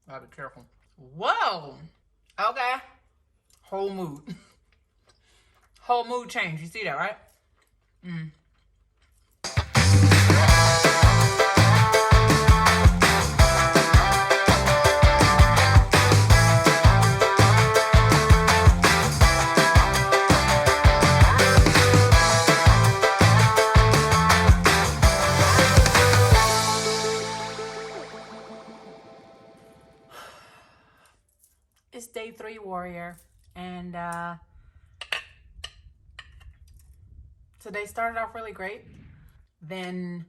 Gotta be careful. Whoa. Okay. Whole mood. Whole mood change. You see that, right? It's day 3, warrior, and today started off really great. Then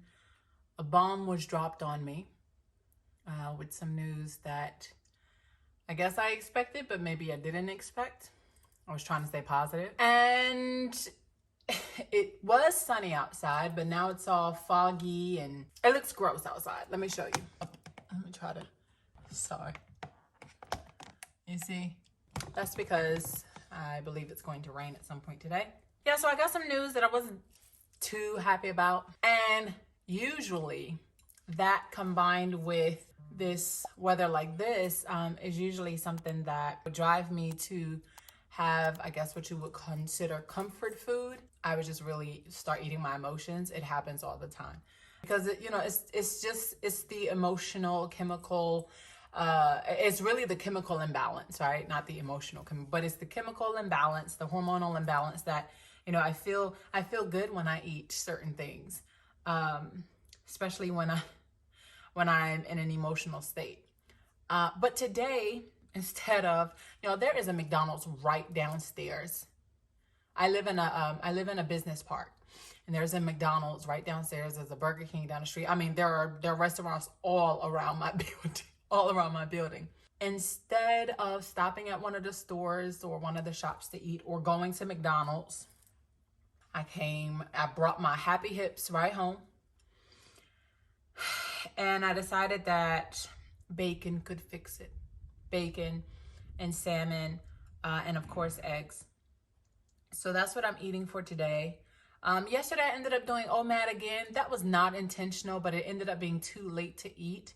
a bomb was dropped on me with some news that I guess I expected, but maybe I didn't expect. I was trying to stay positive, and it was sunny outside, but now it's all foggy and it looks gross outside. Let me show you. Let me try to. Sorry. You see, that's because I believe it's going to rain at some point today. Yeah, so I got some news that I wasn't too happy about. And usually that combined with this weather like this is usually something that would drive me to have, I guess, what you would consider comfort food. I would just really start eating my emotions. It happens all the time. Because, it's the emotional, chemical, it's really the chemical imbalance, right? Not the emotional, but it's the chemical imbalance, the hormonal imbalance that, I feel good when I eat certain things, especially when I'm in an emotional state. But today, instead of, there is a McDonald's right downstairs. I live in a business park, and there's a McDonald's right downstairs. There's a Burger King down the street. I mean, there are restaurants all around my building. Instead of stopping at one of the stores or one of the shops to eat or going to McDonald's, I brought my Happy Hips right home, and I decided that bacon could fix it. Bacon and salmon, and of course eggs. So that's what I'm eating for today. Yesterday I ended up doing OMAD again. That was not intentional, but it ended up being too late to eat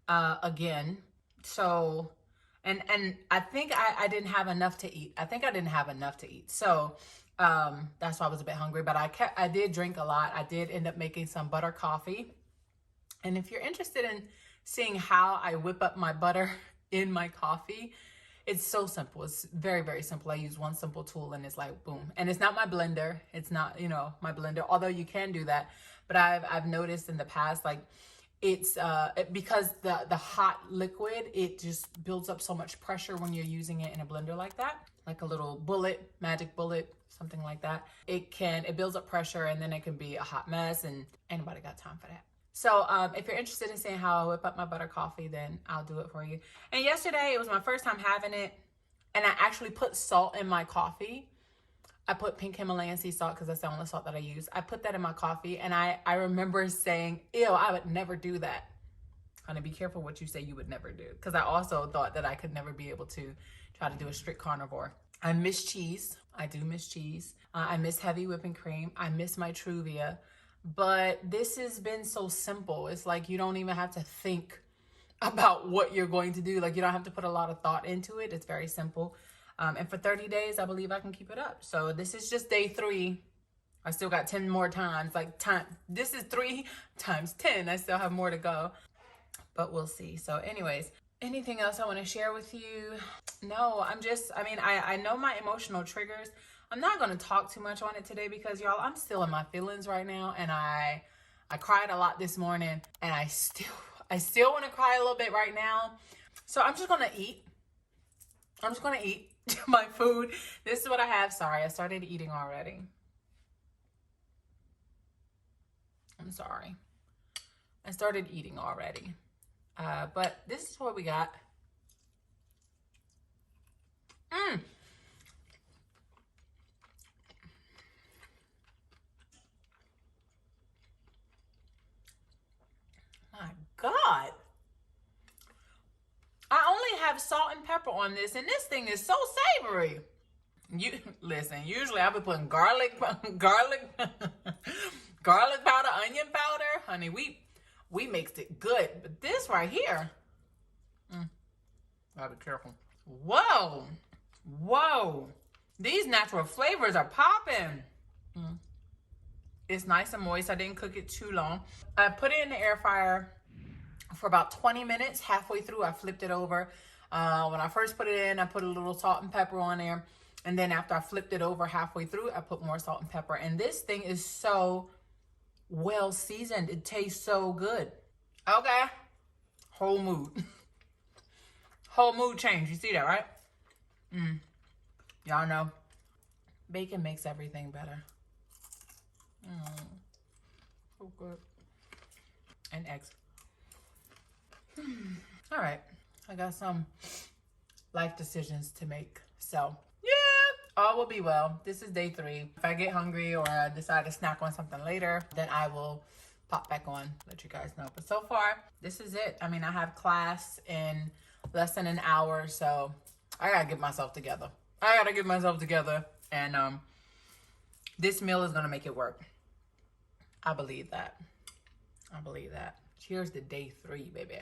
again. So, and I think I didn't have enough to eat. So that's why I was a bit hungry, but I did drink a lot. I did end up making some butter coffee. And if you're interested in seeing how I whip up my butter in my coffee, it's so simple. It's very, very simple. I use one simple tool and it's like, boom. And it's not my blender. It's not, my blender, although you can do that. But I've noticed in the past, like, it's because the hot liquid, it just builds up so much pressure when you're using it in a blender like that, like a little bullet, magic bullet, something like that. It builds up pressure, and then it can be a hot mess, and anybody got time for that. So if you're interested in seeing how I whip up my butter coffee, then I'll do it for you. And yesterday, it was my first time having it, and I actually put salt in my coffee. I put pink Himalayan sea salt because that's the only salt that I use. I put that in my coffee, and I remember saying, ew, I would never do that. Honey, be careful what you say you would never do, because I also thought that I could never be able to try to do a strict carnivore. I miss cheese. I do miss cheese. I miss heavy whipping cream. I miss my Truvia. But this has been so simple. It's like you don't even have to think about what you're going to do. Like, you don't have to put a lot of thought into it. It's very simple. And for 30 days, I believe I can keep it up. So this is just day 3. I still got 10 more times. This is 3 times 10. I still have more to go, but we'll see. So anyways, anything else I want to share with you? No, I know my emotional triggers. I'm not going to talk too much on it today because, y'all, I'm still in my feelings right now. And I cried a lot this morning, and I still want to cry a little bit right now. So I'm just going to eat. My food. This is what I have. Sorry, I started eating already. I'm sorry. I started eating already. But this is what we got. My God. I only have salt and pepper on this, and this thing is so savory. Listen, usually I be putting garlic powder, onion powder. Honey, we mixed it good. But this right here, Gotta be careful. Whoa. Whoa. These natural flavors are popping. It's nice and moist. I didn't cook it too long. I put it in the air fryer for about 20 minutes. Halfway through, I flipped it over. When I first put it in, I put a little salt and pepper on there. And then after I flipped it over halfway through, I put more salt and pepper. And this thing is so well seasoned. It tastes so good. Okay. Whole mood. Whole mood change. You see that, right? Y'all know. Bacon makes everything better. So good. And eggs. All right. I got some life decisions to make. So, yeah. All will be well. This is day 3. If I get hungry or I decide to snack on something later, then I will pop back on, let you guys know. But so far, this is it. I mean, I have class in less than an hour, so I gotta get myself together. And this meal is gonna make it work. I believe that. Cheers to day 3, baby.